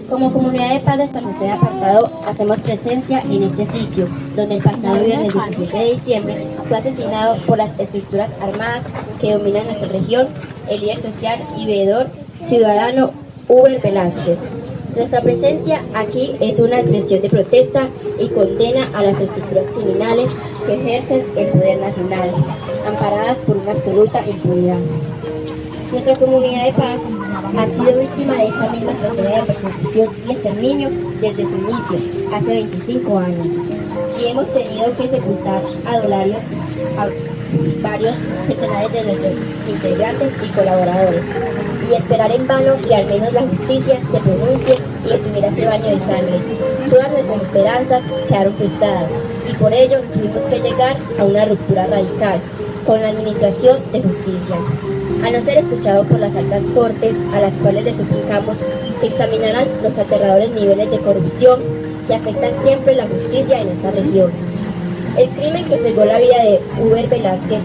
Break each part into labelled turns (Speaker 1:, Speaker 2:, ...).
Speaker 1: Como comunidad de paz de San José de Apartado, hacemos presencia en este sitio, donde el pasado viernes 17 de diciembre fue asesinado por las estructuras armadas que dominan nuestra región el líder social y veedor ciudadano Uber Velázquez. Nuestra presencia aquí es una expresión de protesta y condena a las estructuras criminales que ejercen el poder nacional, amparadas por una absoluta impunidad. Nuestra comunidad de paz ha sido víctima de esta misma estrategia de persecución y exterminio desde su inicio, hace 25 años, y hemos tenido que sepultar a varios centenares de nuestros integrantes y colaboradores, y esperar en vano que al menos la justicia se pronuncie y detuviera ese baño de sangre. Todas nuestras esperanzas quedaron frustradas, y por ello tuvimos que llegar a una ruptura radical con la Administración de Justicia. A no ser escuchado por las altas cortes, a las cuales les suplicamos que examinaran los aterradores niveles de corrupción que afectan siempre la justicia en esta región. El crimen que cegó la vida de Uber Velázquez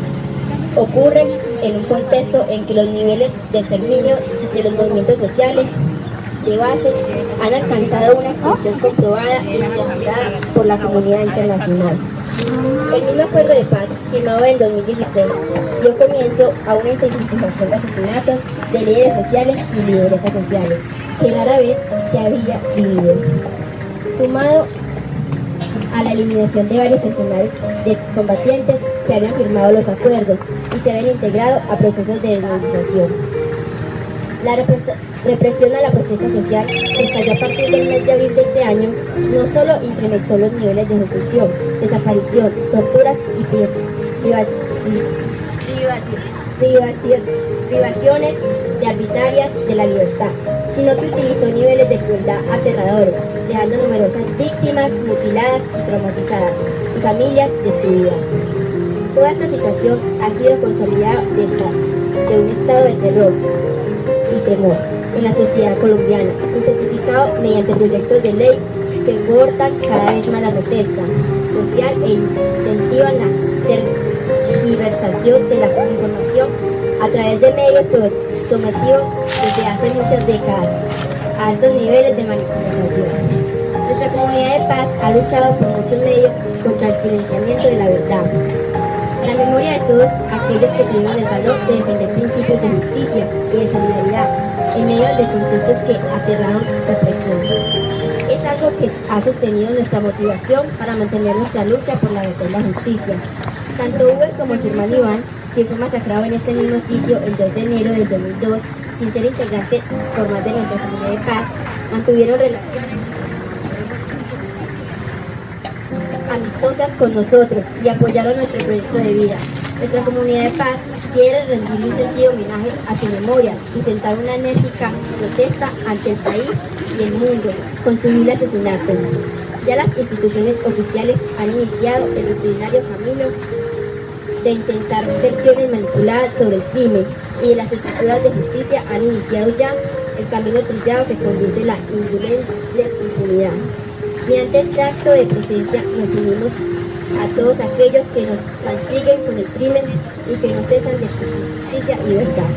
Speaker 1: ocurre en un contexto en que los niveles de exterminio de los movimientos sociales de base han alcanzado una extensión comprobada y censurada por la comunidad internacional. El mismo acuerdo de paz, firmado en 2016, dio comienzo a una intensificación de asesinatos de líderes sociales y lideresas sociales, que rara vez se había vivido, sumado a la eliminación de varios centenares de excombatientes que habían firmado los acuerdos y se habían integrado a procesos de desmovilización. La represión a la protesta social, que estalló a partir del mes de abril de este año, no solo incrementó los niveles de ejecución, desaparición, torturas y privaciones de arbitrarias de la libertad, sino que utilizó niveles de crueldad aterradores, dejando numerosas víctimas mutiladas y traumatizadas, y familias destruidas. Toda esta situación ha sido consolidada de un estado de terror y temor en la sociedad colombiana, intensificado mediante proyectos de ley que cortan cada vez más la protesta social e incentivan la tergiversación de la información a través de medios sometidos desde hace muchas décadas a altos niveles de manipulación. Nuestra comunidad de paz ha luchado por muchos medios contra el silenciamiento de la verdad, la memoria de todos aquellos que tuvieron el valor de defender principios de justicia y de solidaridad en medio de contextos que aterraron represión. Es algo que ha sostenido nuestra motivación para mantener nuestra lucha por la verdad y la justicia. Tanto Uber como su hermano Iván, quien fue masacrado en este mismo sitio el 2 de enero del 2002, sin ser integrante formal de nuestra comunidad de paz, mantuvieron relaciones amistosas con nosotros y apoyaron nuestro proyecto de vida. Nuestra comunidad de paz quiere rendirle un sentido homenaje a su memoria y sentar una enérgica protesta ante el país y el mundo con su vil asesinato. Ya las instituciones oficiales han iniciado el rutinario camino de intentar versiones manipuladas sobre el crimen, y las estructuras de justicia han iniciado ya el camino trillado que conduce a la indolente impunidad. Mediante este acto de presencia nos unimos a todos aquellos que nos persiguen con el crimen y que no cesan de exigir justicia y verdad.